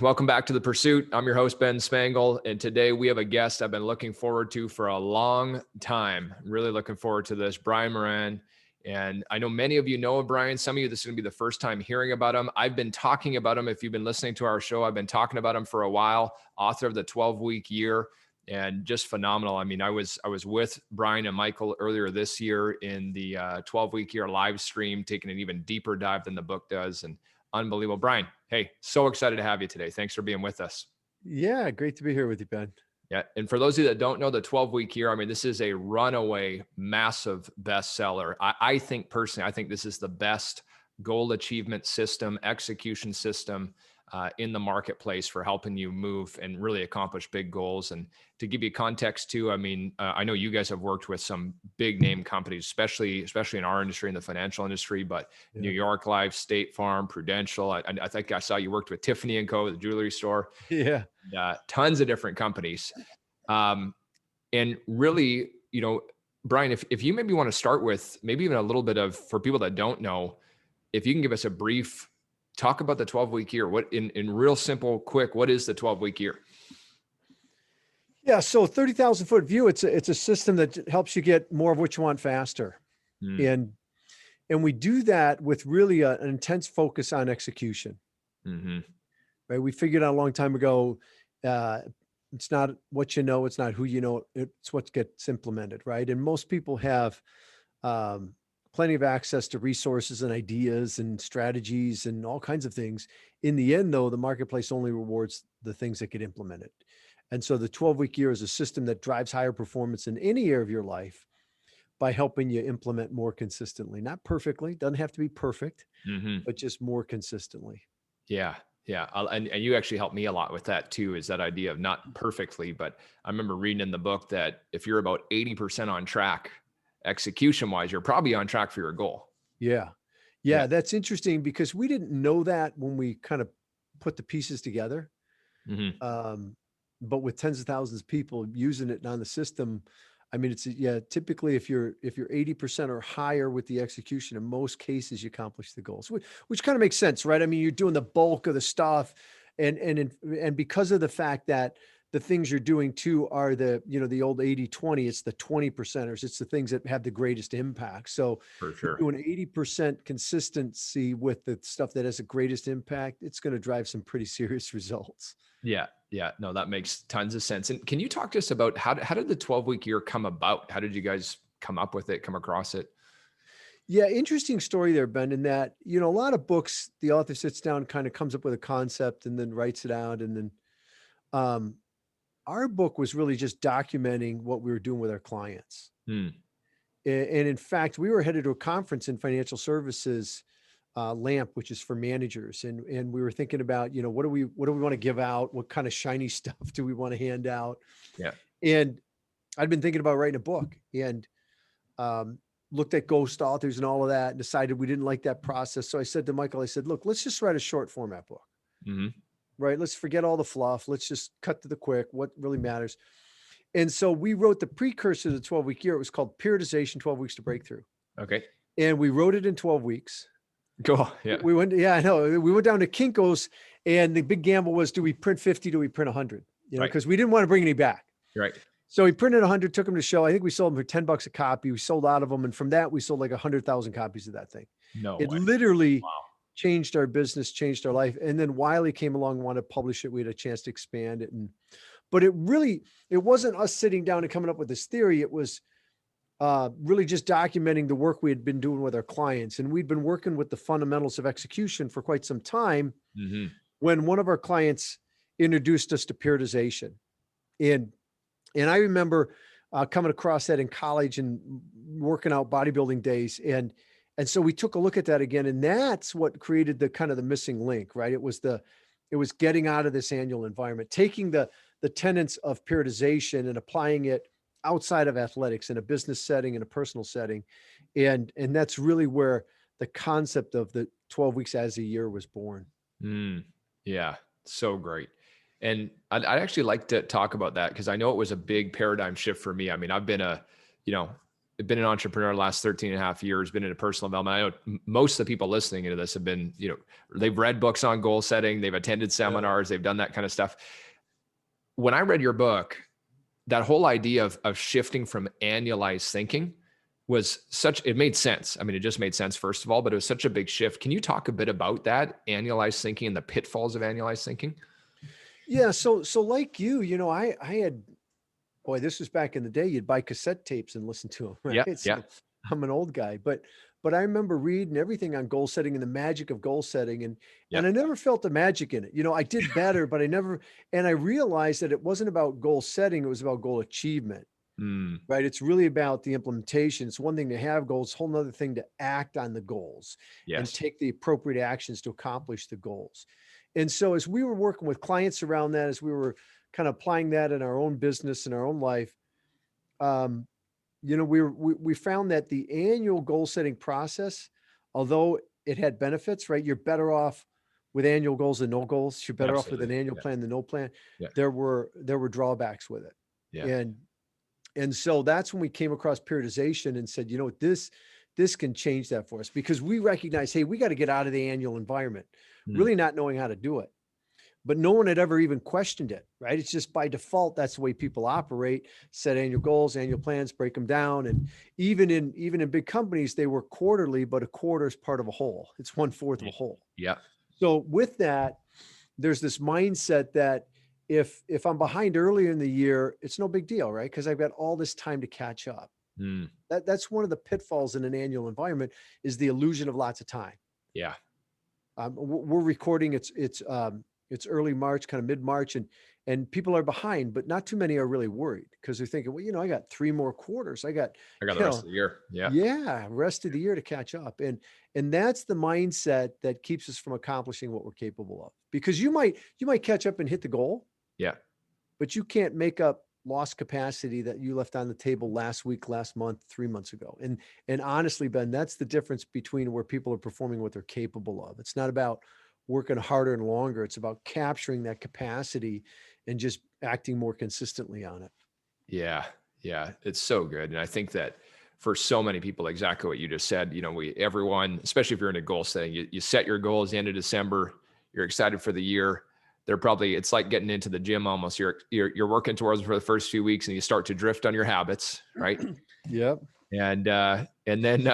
Welcome back to The Pursuit. I'm your host, Ben Spangle, and today we have a guest I've been looking forward to for a long time. Really looking forward to this, Brian Moran. And I know many of you know of Brian. Some of you, this is going to be the first time hearing about him. I've been talking about him. If you've been listening to our show, I've been talking about him for a while. Author of the 12-week year, and just phenomenal. I mean, I was with Brian and Michael earlier this year in the 12-week year live stream, taking an even deeper dive than the book does, and unbelievable. Brian, hey, so excited to have you today. Thanks for being with us. Yeah, great to be here with you, Ben. Yeah. And for those of you that don't know the 12-week year, I mean, this is a runaway, massive bestseller. I think personally, I think this is the best goal achievement system, execution system in the marketplace for helping you move and really accomplish big goals. And to give you context too, I mean, I know you guys have worked with some big name companies, especially in our industry, in the financial industry, but yeah. New York Life, State Farm, Prudential. I think I saw you worked with Tiffany & Co., the jewelry store. Yeah. Tons of different companies. And really, you know, Brian, if you maybe want to start with maybe even a little bit of, for people that don't know, if you can give us a brief talk about the 12-week year. What in real simple, quick, what is the 12-week year? Yeah. So 30,000 foot view, it's a system that helps you get more of what you want faster. And we do that with really an intense focus on execution. Right. We figured out a long time ago, it's not what you know, it's not who you know, it's what gets implemented. Right. And most people have, plenty of access to resources and ideas and strategies and all kinds of things. In the end, though, the marketplace only rewards the things that get implemented. And so the 12-week year is a system that drives higher performance in any area of your life by helping you implement more consistently, not perfectly, doesn't have to be perfect, but just more consistently. Yeah. Yeah. And you actually helped me a lot with that too, is that idea of not perfectly, but I remember reading in the book that if you're about 80% on track, execution wise, you're probably on track for your goal. Yeah. That's interesting because we didn't know that when we kind of put the pieces together. But with tens of thousands of people using it on the system, I mean, typically if you're 80% or higher with the execution, in most cases you accomplish the goals, which kind of makes sense, right? I mean, you're doing the bulk of the stuff and because of the fact that the things you're doing too are the old 80-20, it's the 20%ers. It's the things that have the greatest impact. So for sure, doing 80% consistency with the stuff that has the greatest impact, it's going to drive some pretty serious results. Yeah. No, that makes tons of sense. And can you talk to us about how did the 12-week year come about? How did you guys come up with it, come across it? Yeah. Interesting story there, Ben, in that, a lot of books, the author sits down, kind of comes up with a concept and then writes it out. And then, our book was really just documenting what we were doing with our clients. And in fact, we were headed to a conference in financial services, LAMP, which is for managers. And we were thinking about, what do we want to give out? What kind of shiny stuff do we want to hand out? Yeah. And I'd been thinking about writing a book and looked at ghost authors and all of that and decided we didn't like that process. So I said to Michael, look, let's just write a short format book. Right. Let's forget all the fluff. Let's just cut to the quick, what really matters. And so we wrote the precursor to the 12-week year. It was called Periodization, 12 Weeks to Breakthrough. Okay. And we wrote it in 12 weeks. Cool. Yeah. We went down to Kinko's and the big gamble was, do we print 50? Do we print 100? Because we didn't want to bring any back. Right. So we printed 100, took them to show. I think we sold them for $10 a copy. We sold out of them. And from that, we sold like 100,000 copies of that thing. It literally changed our business, changed our life. And then Wiley came along and wanted to publish it. We had a chance to expand it. But it wasn't us sitting down and coming up with this theory. It was really just documenting the work we had been doing with our clients. And we'd been working with the fundamentals of execution for quite some time when one of our clients introduced us to periodization. And I remember coming across that in college and working out bodybuilding days. And so we took a look at that again, and that's what created the kind of the missing link, right? It was getting out of this annual environment, taking the tenets of periodization and applying it outside of athletics in a business setting, in a personal setting. And that's really where the concept of the 12 weeks as a year was born. Yeah. So great. And I'd actually like to talk about that because I know it was a big paradigm shift for me. I mean, I've been been an entrepreneur the last 13 and a half years, been in a personal development. I know most of the people listening to this have been, they've read books on goal setting, they've attended seminars, they've done that kind of stuff. When I read your book, that whole idea of shifting from annualized thinking was it made sense. I mean, it just made sense, first of all, but it was such a big shift. Can you talk a bit about that, annualized thinking and the pitfalls of annualized thinking? Yeah. So like I had, boy, this was back in the day, you'd buy cassette tapes and listen to them, right? Yeah. So I'm an old guy, but I remember reading everything on goal setting and the magic of goal setting. And I never felt the magic in it. I did better, but I realized that it wasn't about goal setting. It was about goal achievement, right? It's really about the implementation. It's one thing to have goals, whole nother thing to act on the goals and take the appropriate actions to accomplish the goals. And so as we were working with clients around that, as we were kind of applying that in our own business and our own life, we found that the annual goal setting process, although it had benefits, right? You're better off with annual goals than no goals. You're better off with an annual plan than no plan. There were drawbacks with it. And so that's when we came across periodization and said, this can change that for us, because we recognize, hey, we got to get out of the annual environment, really not knowing how to do it. But no one had ever even questioned it, right? It's just by default, that's the way people operate, set annual goals, annual plans, break them down. And even in big companies, they were quarterly, but a quarter is part of a whole. It's 1/4 of a whole. Yeah. So with that, there's this mindset that if I'm behind earlier in the year, it's no big deal, right? Because I've got all this time to catch up. That's one of the pitfalls in an annual environment, is the illusion of lots of time. Yeah. We're recording, it's early March, kind of mid-March, and people are behind, but not too many are really worried, because they're thinking, well, I got 3 more quarters. I got the rest of the year. Rest of the year to catch up. And that's the mindset that keeps us from accomplishing what we're capable of, because you might catch up and hit the goal. Yeah. But you can't make up lost capacity that you left on the table last week, last month, 3 months ago. And honestly, Ben, that's the difference between where people are performing what they're capable of. It's not about working harder and longer. It's about capturing that capacity and just acting more consistently on it. Yeah. Yeah. It's so good. And I think that for so many people, exactly what you just said, everyone, especially if you're in a goal setting, you set your goals the end of December, you're excited for the year. It's like getting into the gym almost. You're working towards for the first few weeks, and you start to drift on your habits, right? Yep. And then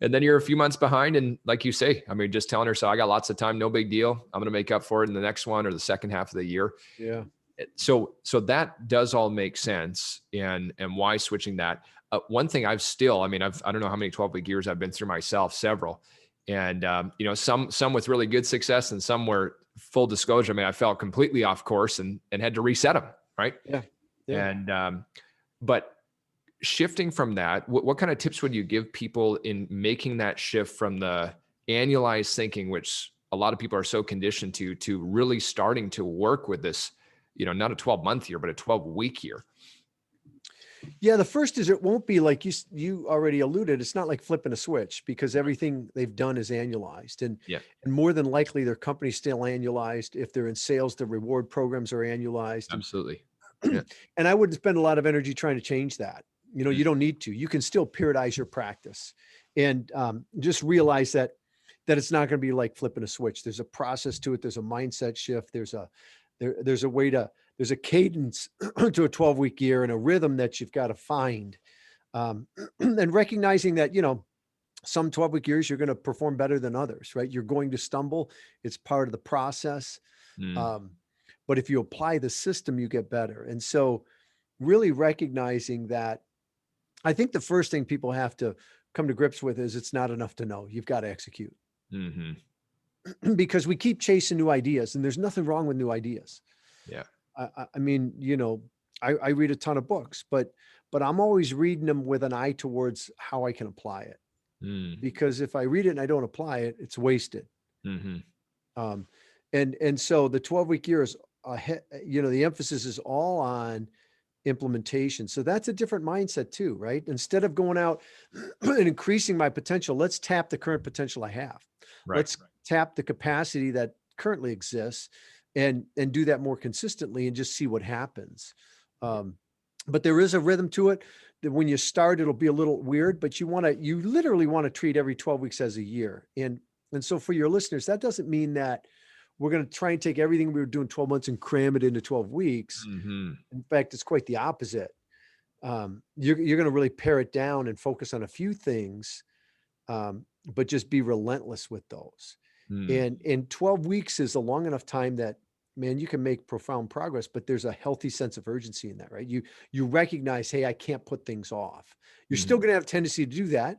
and then you're a few months behind. And like you say, I mean, just telling herself, I got lots of time, no big deal. I'm going to make up for it in the next one or the second half of the year. Yeah. So that does all make sense. And why switching that? One thing I don't know how many 12-week years I've been through myself, several. And, some with really good success, and some where, full disclosure, I felt completely off course and had to reset them. Right. Yeah. And, but shifting from that, what kind of tips would you give people in making that shift from the annualized thinking, which a lot of people are so conditioned to really starting to work with this, not a 12-month year, but a 12-week year? Yeah. The first is, it won't be like you already alluded. It's not like flipping a switch, because everything they've done is annualized, and more than likely their company's still annualized. If they're in sales, the reward programs are annualized. Absolutely. And I wouldn't spend a lot of energy trying to change that. You don't need to. You can still periodize your practice, and just realize that it's not going to be like flipping a switch. There's a process to it. There's a mindset shift. There's a cadence to a 12-week year, and a rhythm that you've got to find. And recognizing that, some 12-week years, you're going to perform better than others, right? You're going to stumble. It's part of the process. But if you apply the system, you get better. And so really recognizing that, I think the first thing people have to come to grips with is, it's not enough to know. You've got to execute. Because we keep chasing new ideas, and there's nothing wrong with new ideas. Yeah. I mean, I read a ton of books, but I'm always reading them with an eye towards how I can apply it. Because if I read it and I don't apply it, it's wasted. And so the 12-week year is, the emphasis is all on implementation. So that's a different mindset too, right? Instead of going out and increasing my potential, let's tap the current potential I have. Let's tap the capacity that currently exists, and do that more consistently, and just see what happens. But there is a rhythm to it. when you start, it'll be a little weird, but you literally want to treat every 12 weeks as a year. And so for your listeners, that doesn't mean that we're going to try and take everything we were doing 12 months and cram it into 12 weeks. Mm-hmm. In fact, it's quite the opposite. You're going to really pare it down and focus on a few things, but just be relentless with those. And 12 weeks is a long enough time that, man, you can make profound progress, but there's a healthy sense of urgency in that, right? You recognize, hey, I can't put things off. You're still going to have a tendency to do that,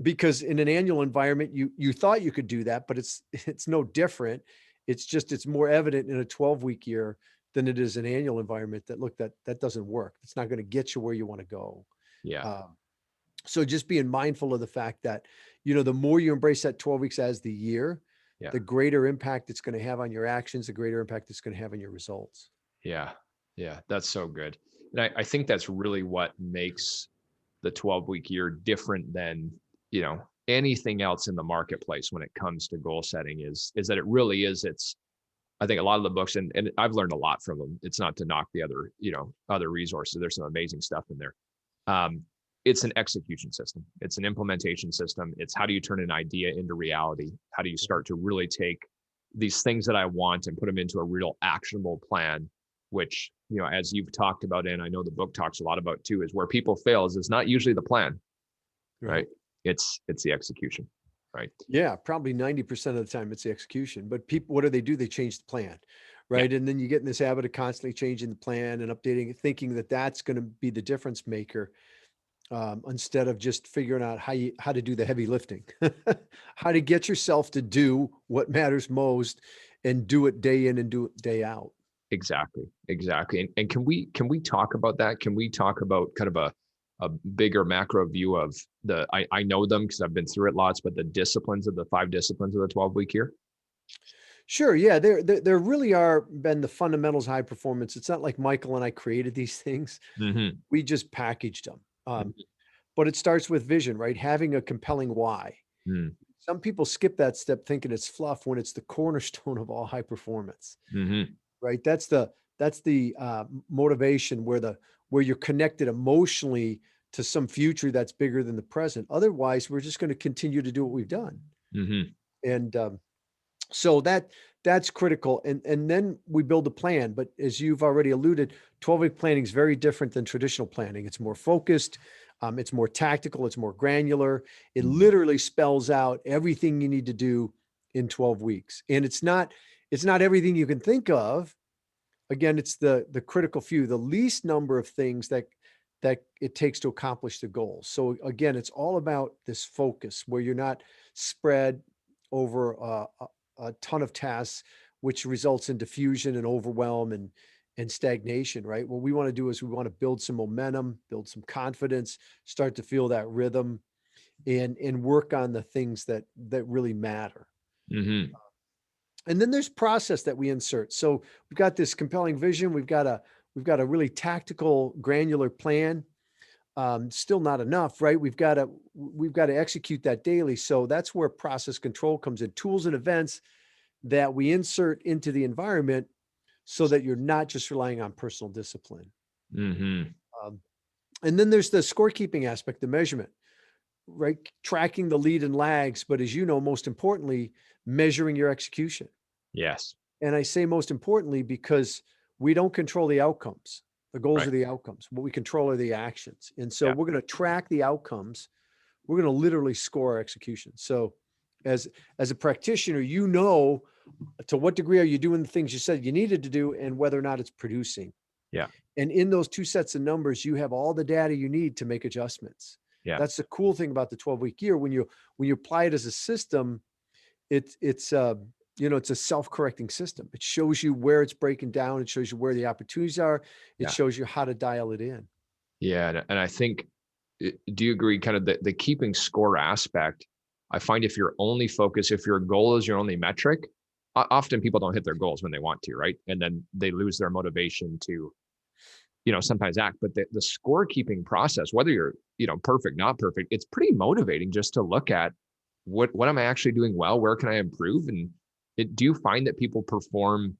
because in an annual environment, you thought you could do that, but it's no different. It's more evident in a 12-week year than it is an annual environment that doesn't work. It's not going to get you where you want to go. Yeah. So just being mindful of the fact that, the more you embrace that 12 weeks as the year, the greater impact it's going to have on your actions, the greater impact it's going to have on your results. Yeah. Yeah. That's so good. And I think that's really what makes the 12-week year different than, anything else in the marketplace when it comes to goal setting is that it really is. I think a lot of the books, and I've learned a lot from them. It's not to knock the other resources. There's some amazing stuff in there. It's an execution system. It's an implementation system. It's how do you turn an idea into reality? How do you start to really take these things that I want and put them into a real actionable plan, which, as you've talked about, and I know the book talks a lot about too, is where people fail is it's not usually the plan, right? It's the execution, right? Yeah, probably 90% of the time it's the execution. But people, what do? They change the plan, right? Yeah. And then you get in this habit of constantly changing the plan and updating it, thinking that that's going to be the difference maker, instead of just figuring out how to do the heavy lifting, how to get yourself to do what matters most and do it day in and do it day out. Exactly. And can we talk about that? Can we talk about kind of a bigger macro view of I know them because I've been through it lots, but the disciplines of the 5 disciplines of the 12-week year? Sure. Yeah. There really are been the fundamentals of high performance. It's not like Michael and I created these things. Mm-hmm. We just packaged them. But it starts with vision, right? Having a compelling why. Mm. Some people skip that step thinking it's fluff when it's the cornerstone of all high performance, right? That's the motivation where you're connected emotionally to some future that's bigger than the present. Otherwise, we're just going to continue to do what we've done. And so that's critical. And then we build a plan. But as you've already alluded, 12-week planning is very different than traditional planning. It's more focused. It's more tactical. It's more granular. It literally spells out everything you need to do in 12 weeks. And it's not everything you can think of. Again, it's the critical few, the least number of things that it takes to accomplish the goals. So again, it's all about this focus where you're not spread over a ton of tasks, which results in diffusion and overwhelm and stagnation, right? What we want to do is we want to build some momentum, build some confidence, start to feel that rhythm, and work on the things that really matter. And then there's process that we insert. So we've got this compelling vision. We've got a really tactical, granular plan. Still not enough, right? We've got to execute that daily. So that's where process control comes in. Tools and events that we insert into the environment so that you're not just relying on personal discipline. And then there's the scorekeeping aspect, the measurement, right? Tracking the lead and lags, but as you know, most importantly, measuring your execution. Yes. And I say most importantly because we don't control the outcomes. The goals are the outcomes. What we control are the actions. And so we're going to track the outcomes. We're going to literally score our execution. So as a practitioner, to what degree are you doing the things you said you needed to do and whether or not it's producing. Yeah. And in those 2 sets of numbers, you have all the data you need to make adjustments. Yeah. That's the cool thing about the 12-week year. When you apply it as a system, it's a self-correcting system. It shows you where it's breaking down. It shows you where the opportunities are. It shows you how to dial it in. Yeah. And I think, do you agree kind of the keeping score aspect? I find if your goal is your only metric, often people don't hit their goals when they want to, right? And then they lose their motivation to, sometimes act. But the scorekeeping process, whether you're, perfect, not perfect, it's pretty motivating just to look at what am I actually doing well? Where can I improve? And do you find that people perform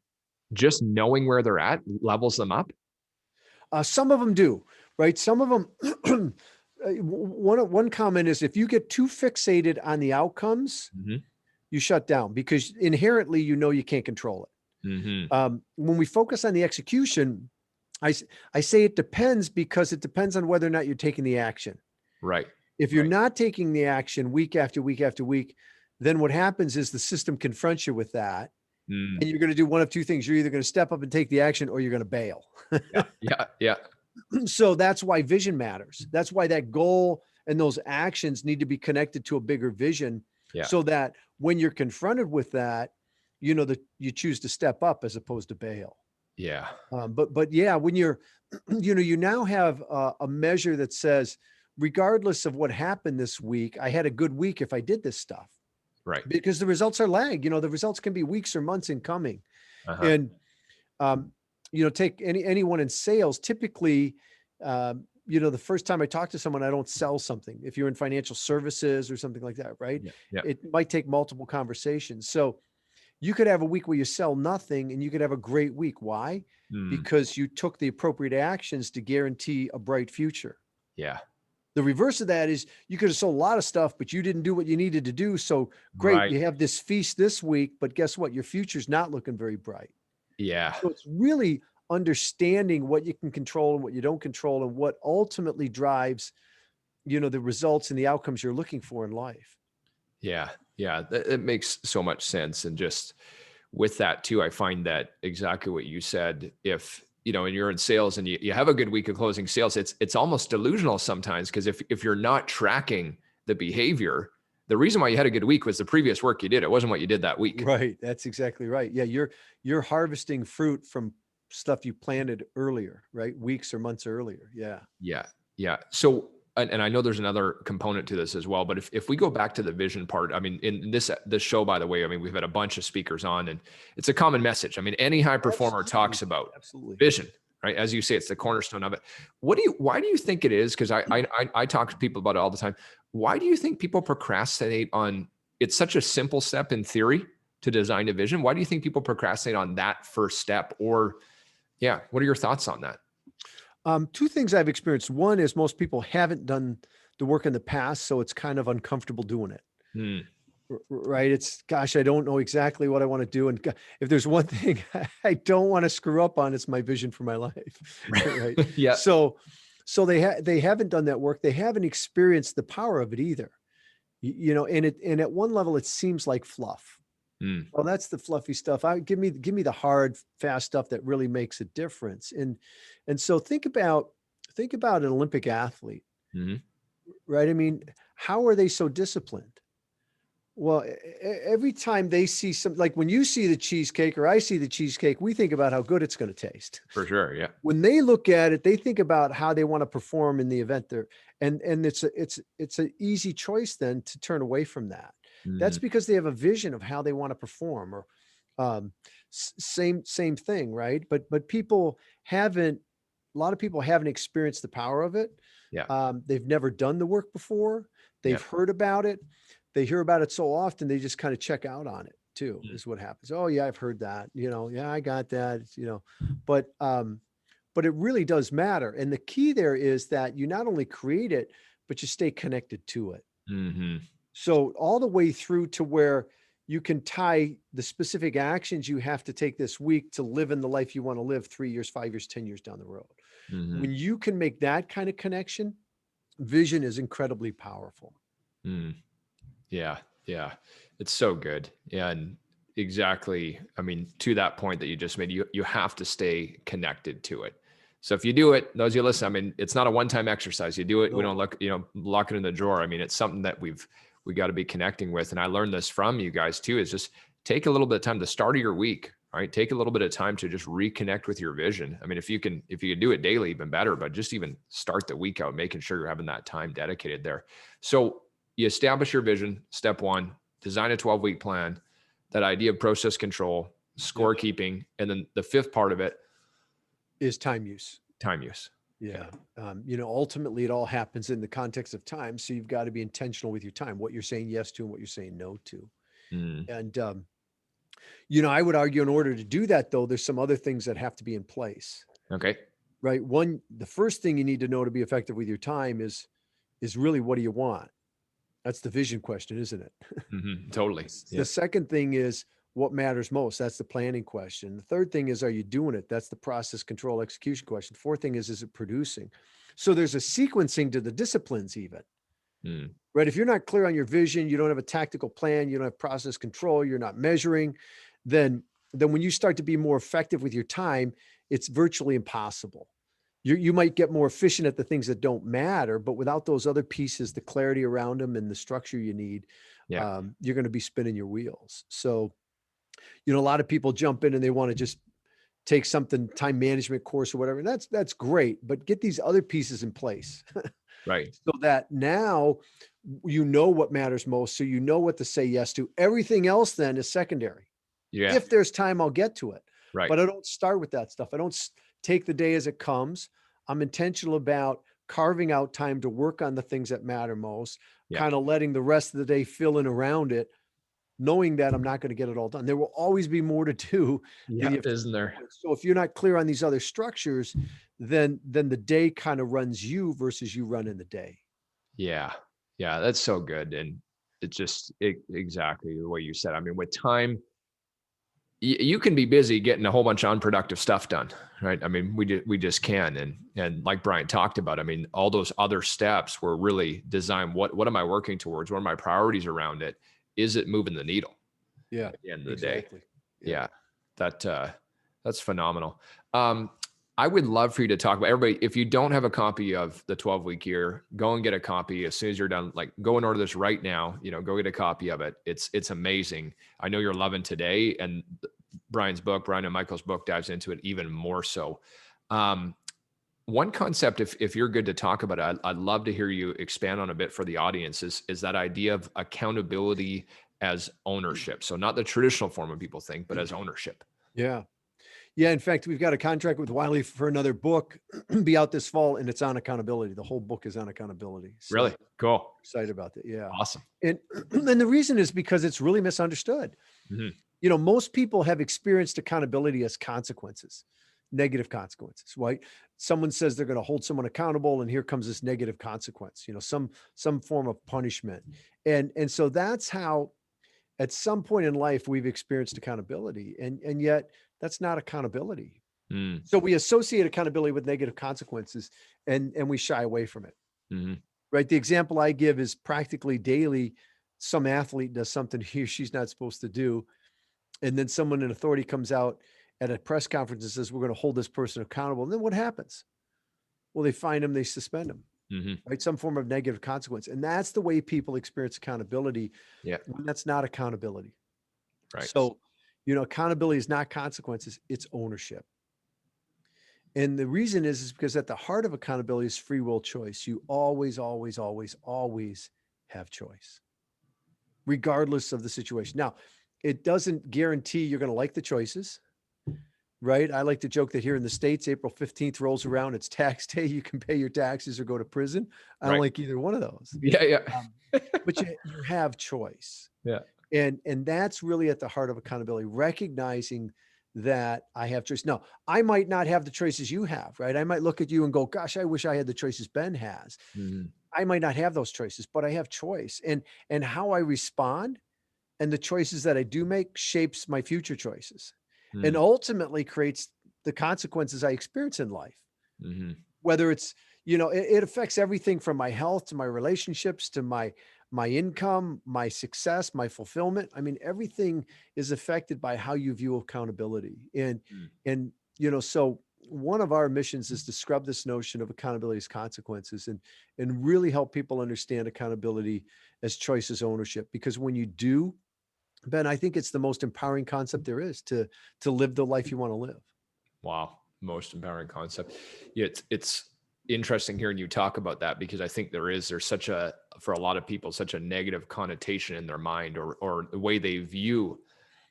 just knowing where they're at levels them up? Some of them do. right? Some of them, one comment is if you get too fixated on the outcomes, you shut down because inherently, you can't control it. When we focus on the execution, I say it depends because it depends on whether or not you're taking the action. Right. If you're not taking the action week after week after week, then what happens is the system confronts you with that. And you're going to do one of two things. You're either going to step up and take the action or you're going to bail. Yeah. So that's why vision matters. That's why that goal and those actions need to be connected to a bigger vision so that when you're confronted with that, that you choose to step up as opposed to bail. Yeah. But yeah, when you're, you now have a measure that says, regardless of what happened this week, I had a good week if I did this stuff. Right. Because the results are lag, the results can be weeks or months in coming. And, take anyone in sales, typically, the first time I talk to someone, I don't sell something. If you're in financial services or something like that, right? Yeah. It might take multiple conversations. So you could have a week where you sell nothing and you could have a great week. Why? Because you took the appropriate actions to guarantee a bright future. Yeah. The reverse of that is you could have sold a lot of stuff, but you didn't do what you needed to do. So great. Right. You have this feast this week, but guess what? Your future's not looking very bright. Yeah. So it's really understanding what you can control and what you don't control and what ultimately drives, the results and the outcomes you're looking for in life. Yeah. Yeah. It makes so much sense. And just with that too, I find that exactly what you said, if, and you're in sales and you have a good week of closing sales, it's almost delusional sometimes. Because if you're not tracking the behavior, the reason why you had a good week was the previous work you did. It wasn't what you did that week. Right. That's exactly right. Yeah. You're harvesting fruit from stuff you planted earlier, right? Weeks or months earlier. Yeah. Yeah. Yeah. So, and I know there's another component to this as well, but if we go back to the vision part, I mean, in this show, by the way, I mean, we've had a bunch of speakers on and it's a common message. I mean, any high performer talks about vision, right? As you say, it's the cornerstone of it. Why do you think it is? Cause I talk to people about it all the time. Why do you think people procrastinate on, it's such a simple step in theory to design a vision. Why do you think people procrastinate on that first step? Or what are your thoughts on that? Two things I've experienced. One is most people haven't done the work in the past, so it's kind of uncomfortable doing it. Right? It's, gosh, I don't know exactly what I want to do. And if there's one thing I don't want to screw up on, it's my vision for my life. Right? Yeah. So they haven't done that work. They haven't experienced the power of it either. And at one level, it seems like fluff. Well, that's the fluffy stuff. Give me the hard, fast stuff that really makes a difference. And so think about an Olympic athlete, right? I mean, how are they so disciplined? Well, every time they see like when you see the cheesecake or I see the cheesecake, we think about how good it's going to taste. For sure. Yeah. When they look at it, they think about how they want to perform in the event there. And it's an easy choice then to turn away from that. That's because they have a vision of how they want to perform or same thing. Right. But a lot of people haven't experienced the power of it. Yeah. They've never done the work before. They've heard about it. They hear about it so often, they just kind of check out on it too, is what happens. Oh yeah, I've heard that, I got that, but it really does matter. And the key there is that you not only create it, but you stay connected to it. So all the way through to where you can tie the specific actions you have to take this week to live in the life you want to live 3 years, 5 years, 10 years down the road. When you can make that kind of connection, vision is incredibly powerful. Yeah. It's so good. And exactly. I mean, to that point that you just made, you have to stay connected to it. So if you do it, those of you listen, I mean, it's not a one-time exercise. You do it. No. We don't lock it in the drawer. I mean, it's something that we got to be connecting with. And I learned this from you guys too, is just take a little bit of time to start of your week, right? Take a little bit of time to just reconnect with your vision. I mean, if you can do it daily, even better, but just even start the week out, making sure you're having that time dedicated there. So you establish your vision. Step one, design a 12-week plan, that idea of process control, scorekeeping. And then the fifth part of it is time use. Yeah. Ultimately it all happens in the context of time. So you've got to be intentional with your time, what you're saying yes to and what you're saying no to. And, I would argue in order to do that though, there's some other things that have to be in place. Okay. right? The first thing you need to know to be effective with your time is really, what do you want? That's the vision question, isn't it? Totally. The second thing is, what matters most? That's the planning question. The third thing is, are you doing it? That's the process control execution question. Fourth thing is it producing? So there's a sequencing to the disciplines even, right? If you're not clear on your vision, you don't have a tactical plan, you don't have process control, you're not measuring, then when you start to be more effective with your time, it's virtually impossible. You might get more efficient at the things that don't matter, but without those other pieces, the clarity around them and the structure you need, you're going to be spinning your wheels. So, a lot of people jump in and they want to just take something, time management course or whatever. And that's great, but get these other pieces in place. Right. So that now you know what matters most. So you know what to say yes to. Everything else then is secondary. Yeah. If there's time, I'll get to it. Right. But I don't start with that stuff. I don't take the day as it comes. I'm intentional about carving out time to work on the things that matter most, kind of letting the rest of the day fill in around it, knowing that I'm not going to get it all done. There will always be more to do. Isn't there? So if you're not clear on these other structures, then the day kind of runs you versus you running the day. Yeah. Yeah. That's so good. And it's just exactly the way you said. I mean, with time, you can be busy getting a whole bunch of unproductive stuff done, right? I mean, we just can. And like Brian talked about, I mean, all those other steps were really designed. What am I working towards? What are my priorities around it? Is it moving the needle? Yeah. At the end of the day. Yeah. That's phenomenal. I would love for you to talk about, everybody, if you don't have a copy of the 12-week year, go and get a copy as soon as you're done. Like, go and order this right now, go get a copy of it. It's amazing. I know you're loving today, and Brian and Michael's book dives into it even more so. One concept, if you're good to talk about it, I'd love to hear you expand on a bit for the audience, is that idea of accountability as ownership. So not the traditional form of people think, but as ownership. Yeah. Yeah. In fact, we've got a contract with Wiley for another book be out this fall, and it's on accountability. The whole book is on accountability. So really cool. Excited about that. Yeah. Awesome. And the reason is because it's really misunderstood. Most people have experienced accountability as consequences, negative consequences, right? Someone says they're going to hold someone accountable, and here comes this negative consequence, some form of punishment. And so that's how, at some point in life, we've experienced accountability, and yet that's not accountability. So we associate accountability with negative consequences, and we shy away from it. Right. The example I give is practically daily, some athlete does something he or she's not supposed to do. And then someone in authority comes out at a press conference and says, we're going to hold this person accountable. And then what happens? Well, they find them, they suspend them. Right? Some form of negative consequence. And that's the way people experience accountability. Yeah. When that's not accountability. Right. So, accountability is not consequences, it's ownership. And the reason is because at the heart of accountability is free will choice. You always, always, always, always have choice, regardless of the situation. Now, it doesn't guarantee you're going to like the choices. Right. I like to joke that here in the States, April 15th rolls around. It's tax day. You can pay your taxes or go to prison. I don't like either one of those. Yeah. But you have choice. Yeah. And that's really at the heart of accountability, recognizing that I have choice. Now, I might not have the choices you have, right? I might look at you and go, gosh, I wish I had the choices Ben has. I might not have those choices, but I have choice. And how I respond and the choices that I do make shapes my future choices. And ultimately creates the consequences I experience in life. Whether it's, it affects everything from my health to my relationships to my income, my success, my fulfillment. I mean, everything is affected by how you view accountability. And so one of our missions is to scrub this notion of accountability as consequences and really help people understand accountability as choice as ownership. Because when you do, Ben, I think it's the most empowering concept there is to live the life you want to live. Wow. Most empowering concept. Yeah, it's interesting hearing you talk about that, because I think there's for a lot of people, such a negative connotation in their mind or the way they view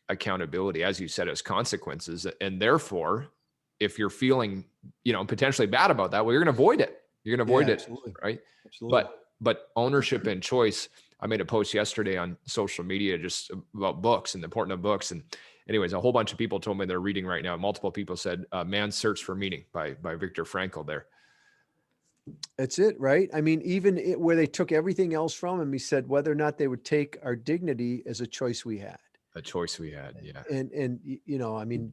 accountability, as you said, as consequences. And therefore, if you're feeling, potentially bad about that, well, you're going to avoid it. You're going to avoid it. Absolutely. Right. Absolutely. But ownership and choice, I made a post yesterday on social media just about books and the importance of books. And anyways, a whole bunch of people told me they're reading right now. Multiple people said Man's Search for Meaning by Viktor Frankl there. That's it, right? I mean, even where they took everything else from him, he said whether or not they would take our dignity as a choice we had. A choice we had, yeah. And you know, I mean,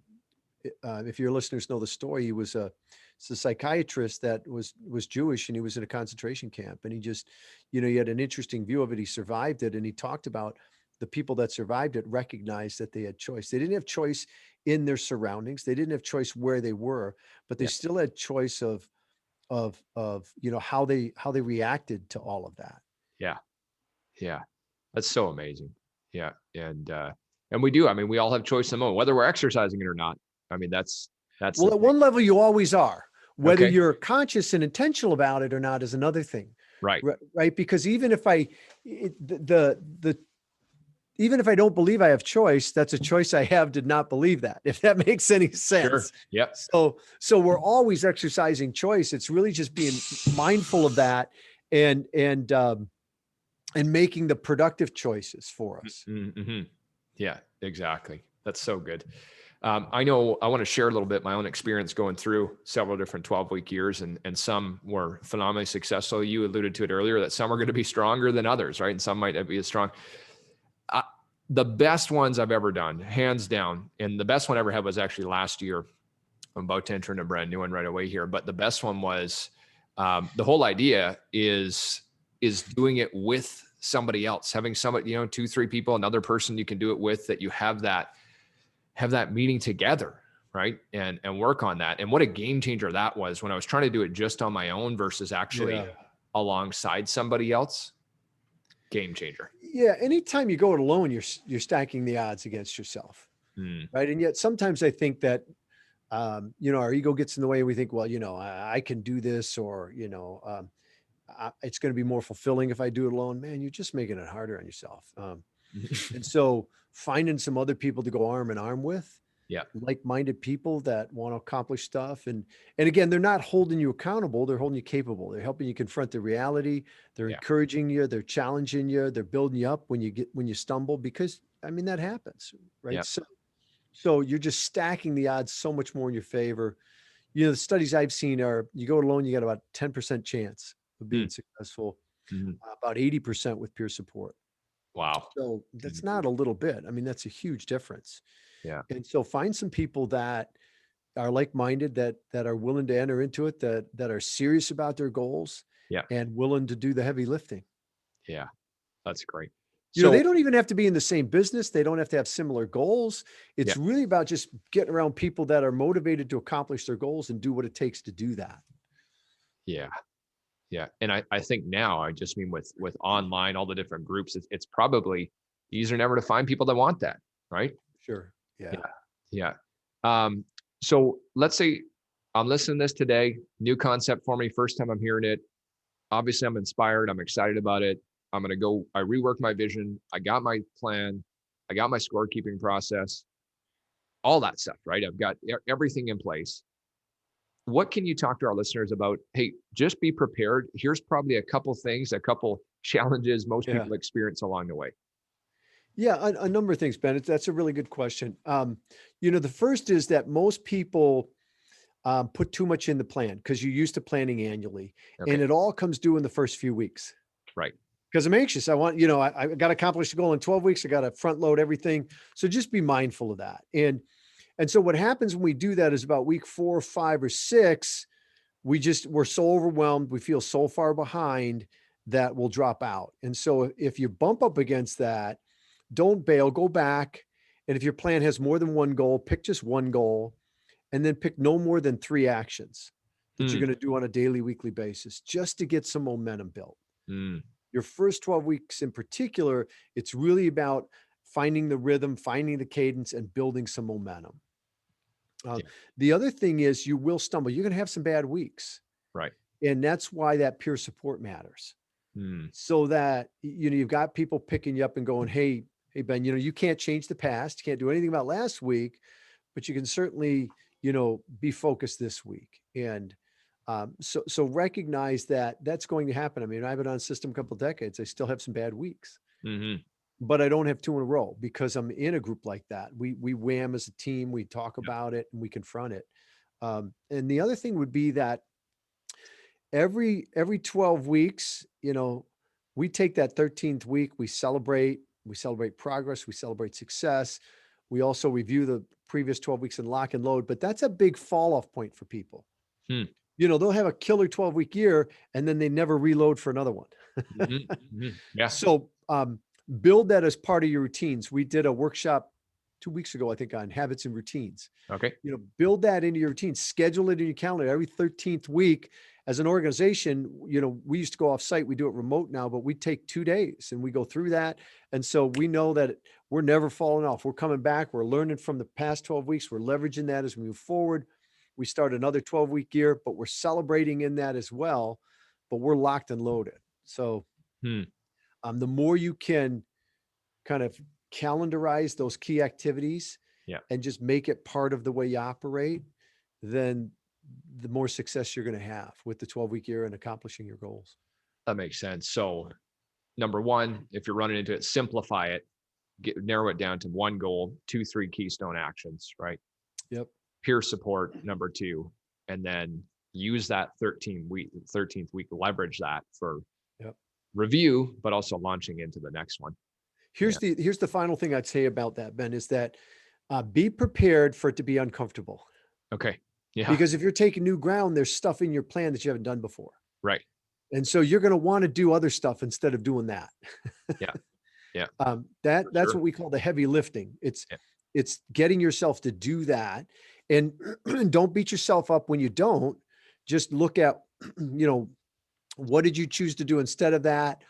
if your listeners know the story, he was a psychiatrist that was Jewish, and he was in a concentration camp, and he just, you know, he had an interesting view of it. He survived it, and he talked about the people that survived it recognized that they had choice. They didn't have choice in their surroundings. They didn't have choice where they were, but they still had choice of you know, how they reacted to all of that. Yeah, that's so amazing. Yeah, and we do. I mean, we all have choice in the moment, whether we're exercising it or not. I mean, that's well, at one level you always are. Whether you're conscious and intentional about it or not is another thing. Right. Right. Because even if even if I don't believe I have choice, that's a choice I have to not believe that, if that makes any sense. Sure. Yep. So we're always exercising choice. It's really just being mindful of that and making the productive choices for us. Mm-hmm. Yeah, exactly. That's so good. I know I want to share a little bit my own experience going through several different 12-week years, and some were phenomenally successful. You alluded to it earlier that some are going to be stronger than others, right? And some might not be as strong. The best ones I've ever done, hands down, and the best one I ever had was actually last year. I'm about to enter in a brand new one right away here, but the best one was the whole idea is doing it with somebody else, having somebody, you know, 2-3 people, another person you can do it with, that you have that meeting together, right? And work on that. And what a game changer that was when I was trying to do it just on my own versus actually alongside somebody else. Game changer. Yeah. Anytime you go it alone, you're stacking the odds against yourself. Right. And yet sometimes I think that, you know, our ego gets in the way. We think, well, you know, I can do this, or, you know, it's going to be more fulfilling if I do it alone. Man, you're just making it harder on yourself. And so finding some other people to go arm in arm with, like-minded people that want to accomplish stuff. And again, they're not holding you accountable. They're holding you capable. They're helping you confront the reality. They're encouraging you. They're challenging you. They're building you up when you stumble, because I mean, that happens, right? Yeah. So you're just stacking the odds so much more in your favor. You know, the studies I've seen are, you go it alone, you got about 10% chance of being successful, about 80% with peer support. Wow. So that's not a little bit. I mean, that's a huge difference. Yeah. And so find some people that are like-minded, that are willing to enter into it, that are serious about their goals, and willing to do the heavy lifting. Yeah. That's great. You know, they don't even have to be in the same business. They don't have to have similar goals. It's really about just getting around people that are motivated to accomplish their goals and do what it takes to do that. Yeah. Yeah. And I think now, I just mean with online, all the different groups, it's probably easier than ever to find people that want that. Right. Sure. Yeah. Yeah. So let's say I'm listening to this today, new concept for me. First time I'm hearing it. Obviously I'm inspired. I'm excited about it. I'm going to go, I rework my vision. I got my plan. I got my scorekeeping process, all that stuff, right? I've got everything in place. What can you talk to our listeners about? Hey, just be prepared. Here's probably a couple things, a couple challenges most people experience along the way. Yeah, a number of things, Ben. That's a really good question. You know, the first is that most people put too much in the plan because you're used to planning annually, and it all comes due in the first few weeks. Right. Because I'm anxious. I want, you know, I got to accomplish the goal in 12 weeks. I got to front load everything. So just be mindful of that. And so what happens when we do that is about week 4, 5, or 6, we're so overwhelmed. We feel so far behind that we'll drop out. And so if you bump up against that, don't bail, go back. And if your plan has more than one goal, pick just one goal, and then pick no more than 3 actions that you're going to do on a daily, weekly basis, just to get some momentum built. Your first 12 weeks in particular, it's really about finding the rhythm, finding the cadence, and building some momentum. The other thing is you will stumble. You're going to have some bad weeks. Right. And that's why that peer support matters. So that, you know, you've got people picking you up and going, hey, Ben, you know, you can't change the past. You can't do anything about last week, but you can certainly, you know, be focused this week. And So recognize that that's going to happen. I mean, I've been on system a couple of decades. I still have some bad weeks, but I don't have 2 in a row because I'm in a group like that. We wham as a team, we talk about it and we confront it. And the other thing would be that every 12 weeks, we take that 13th week, we celebrate progress, we celebrate success. We also review the previous 12 weeks and lock and load, but that's a big fall off point for people. They'll have a killer 12-week year and then they never reload for another one. Yeah. So build that as part of your routines. We did a workshop 2 weeks ago, I think, on habits and routines. Okay. Build that into your routine, schedule it in your calendar every 13th week. As an organization, we used to go off site. We do it remote now, but we take 2 days and we go through that. And so we know that we're never falling off. We're coming back. We're learning from the past 12 weeks. We're leveraging that as we move forward. We start another 12-week year, but we're celebrating in that as well, but we're locked and loaded. So the more you can kind of calendarize those key activities and just make it part of the way you operate, then the more success you're going to have with the 12-week year and accomplishing your goals. That makes sense. So number one, if you're running into it, simplify it, narrow it down to one goal, 2-3 keystone actions, right? Yep. Peer support, number 2, and then use that 13th week, leverage that for review, but also launching into the next one. Here's the final thing I'd say about that, Ben, is that be prepared for it to be uncomfortable. Okay. Yeah. Because if you're taking new ground, there's stuff in your plan that you haven't done before. Right. And so you're going to want to do other stuff instead of doing that. Yeah. Yeah. That's what we call the heavy lifting. It's getting yourself to do that. And don't beat yourself up when you don't. Just look at, what did you choose to do instead of that?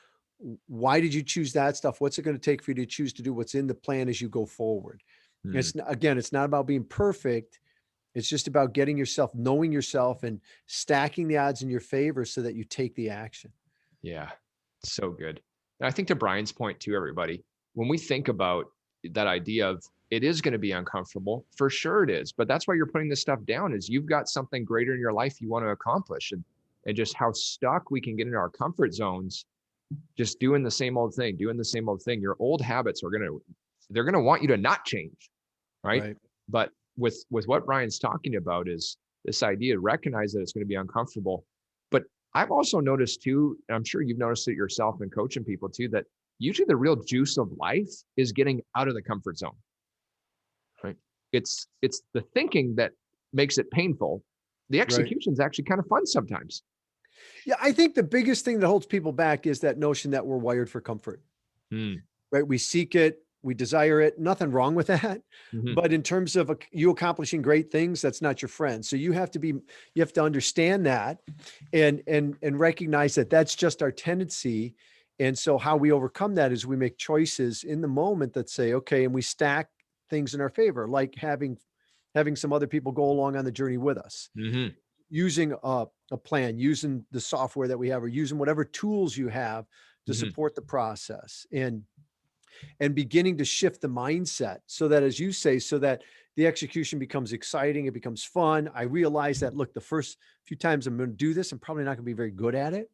Why did you choose that stuff? What's it going to take for you to choose to do what's in the plan as you go forward? It's not about being perfect. It's just about knowing yourself and stacking the odds in your favor so that you take the action. Yeah. So good. And I think to Brian's point too, everybody, when we think about that idea of it is going to be uncomfortable, for sure it is, but that's why you're putting this stuff down, is you've got something greater in your life you want to accomplish, and just how stuck we can get in our comfort zones, just doing the same old thing. Your old habits they're going to want you to not change. Right. But with what Brian's talking about is this idea to recognize that it's going to be uncomfortable. But I've also noticed too, and I'm sure you've noticed it yourself and coaching people too, that usually the real juice of life is getting out of the comfort zone. Right. It's the thinking that makes it painful. The execution is actually kind of fun sometimes. Yeah. I think the biggest thing that holds people back is that notion that we're wired for comfort, right? We seek it. We desire it. Nothing wrong with that. But in terms of you accomplishing great things, that's not your friend. So you have to understand that and recognize that that's just our tendency. And so how we overcome that is we make choices in the moment that say, okay, and we stack things in our favor, like having some other people go along on the journey with us, using a plan, using the software that we have, or using whatever tools you have to support the process, and beginning to shift the mindset so that, as you say, so that the execution becomes exciting. It becomes fun. I realize that, look, the first few times I'm going to do this, I'm probably not going to be very good at it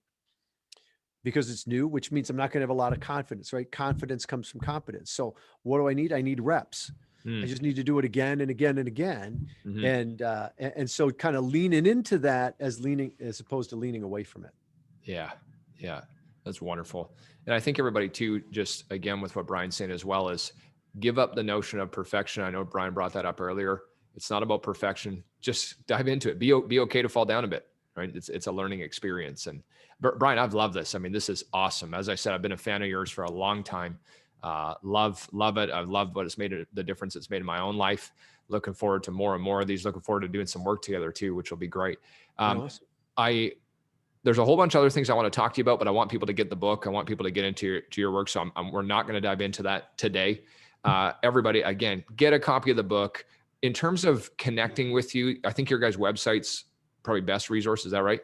because it's new, which means I'm not going to have a lot of confidence, right? Confidence comes from competence. So what do I need? I need reps. I just need to do it again and again and again. And so kind of leaning into that as opposed to leaning away from it. Yeah. Yeah. That's wonderful. And I think everybody too, just again, with what Brian's saying as well, is give up the notion of perfection. I know Brian brought that up earlier. It's not about perfection. Just dive into it. Be okay to fall down a bit, right? It's a learning experience. And Brian, I've loved this. I mean, this is awesome. As I said, I've been a fan of yours for a long time. Love it. I've loved what it's made, the difference it's made in my own life. Looking forward to more and more of these. Looking forward to doing some work together too, which will be great. Awesome. There's a whole bunch of other things I want to talk to you about, but I want people to get the book. I want people to get into your work. So we're not going to dive into that today. Everybody, again, get a copy of the book. In terms of connecting with you, I think your guys' website's probably best resource. Is that right?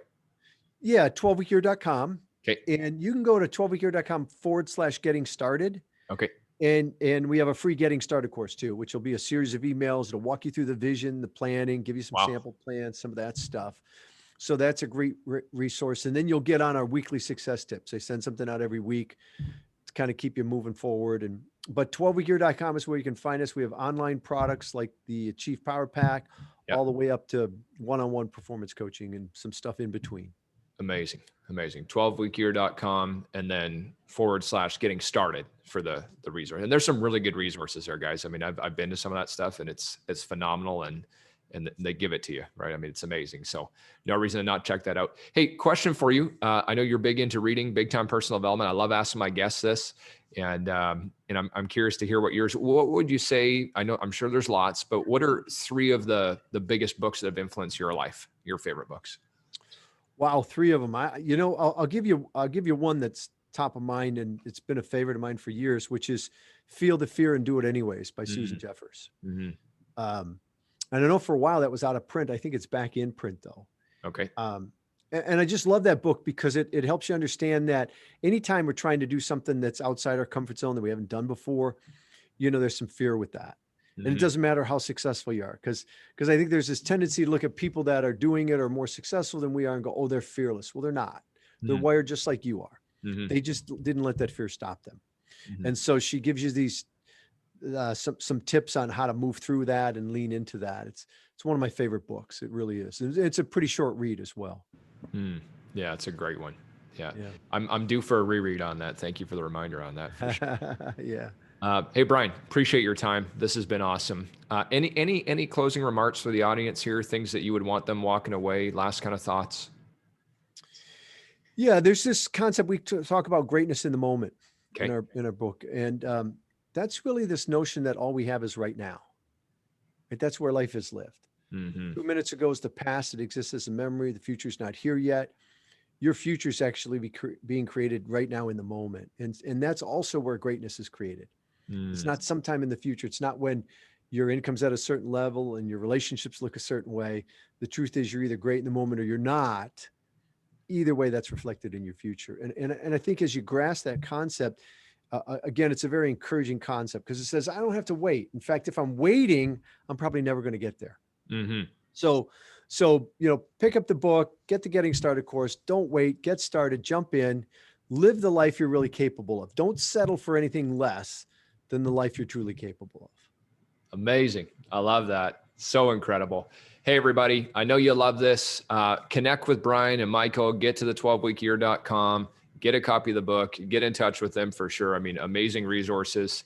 Yeah. 12weekyear.com. Okay. And you can go to 12weekyear.com/getting started. Okay. And we have a free getting started course too, which will be a series of emails. It'll walk you through the vision, the planning, give you some sample plans, some of that stuff. So that's a great resource. And then you'll get on our weekly success tips. I send something out every week to kind of keep you moving forward. But 12weekyear.com is where you can find us. We have online products like the Chief Power Pack, all the way up to one-on-one performance coaching and some stuff in between. Amazing. 12weekyear.com and then / getting started for the resource. And there's some really good resources there, guys. I mean, I've been to some of that stuff and it's phenomenal and they give it to you, right? I mean, it's amazing. So no reason to not check that out. Hey, question for you. I know you're big into reading, big time personal development. I love asking my guests this, and I'm curious to hear what yours. What would you say? I'm sure there's lots, but what are 3 of the biggest books that have influenced your life? Your favorite books? Wow, 3 of them. I'll give you one that's top of mind, and it's been a favorite of mine for years, which is "Feel the Fear and Do It Anyways" by Susan Jeffers. And I know for a while that was out of print. I think it's back in print though. Okay. And I just love that book because it helps you understand that anytime we're trying to do something that's outside our comfort zone that we haven't done before, there's some fear with that. And it doesn't matter how successful you are, because I think there's this tendency to look at people that are doing it or more successful than we are and go, oh, they're fearless. Well, they're not. They're wired just like you are. They just didn't let that fear stop them. And so she gives you these some tips on how to move through that and lean into that. It's one of my favorite books. It really is. It's a pretty short read as well. Yeah, it's a great one. Yeah. I'm due for a reread on that. Thank you for the reminder on that. For sure. Yeah. Hey, Brian, appreciate your time. This has been awesome. Any closing remarks for the audience here? Things that you would want them walking away? Last kind of thoughts? Yeah, there's this concept we talk about greatness in the moment in our book, and that's really this notion that all we have is right now. Right? That's where life is lived. 2 minutes ago is the past. It exists as a memory. The future's not here yet. Your future's actually being created right now in the moment, and that's also where greatness is created. It's not sometime in the future. It's not when your income's at a certain level and your relationships look a certain way. The truth is you're either great in the moment or you're not. Either way, that's reflected in your future. And I think as you grasp that concept, again, it's a very encouraging concept because it says, I don't have to wait. In fact, if I'm waiting, I'm probably never going to get there. So, pick up the book, get the Getting Started course. Don't wait, get started, jump in, live the life you're really capable of. Don't settle for anything less than the life you're truly capable of. Amazing. I love that. So incredible. Hey, everybody. I know you love this. Connect with Brian and Michael. Get to the 12weekyear.com. Get a copy of the book. Get in touch with them for sure. I mean, amazing resources.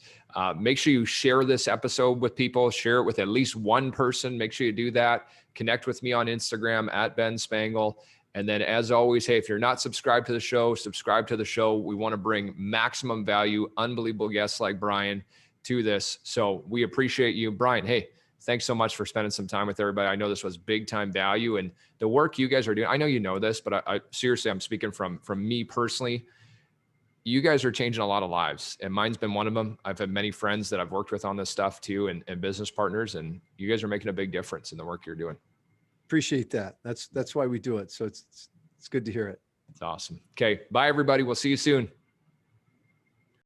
Make sure you share this episode with people. Share it with at least one person. Make sure you do that. Connect with me on Instagram at Ben Spangle. And then as always, hey, if you're not subscribed to the show, subscribe to the show. We want to bring maximum value, unbelievable guests like Brian to this. So we appreciate you. Brian, hey, thanks so much for spending some time with everybody. I know this was big time value and the work you guys are doing. I know you know this, but I seriously, I'm speaking from me personally. You guys are changing a lot of lives and mine's been one of them. I've had many friends that I've worked with on this stuff too and business partners, and you guys are making a big difference in the work you're doing. Appreciate that. That's why we do it. So it's good to hear it. It's awesome. Okay. Bye everybody. We'll see you soon.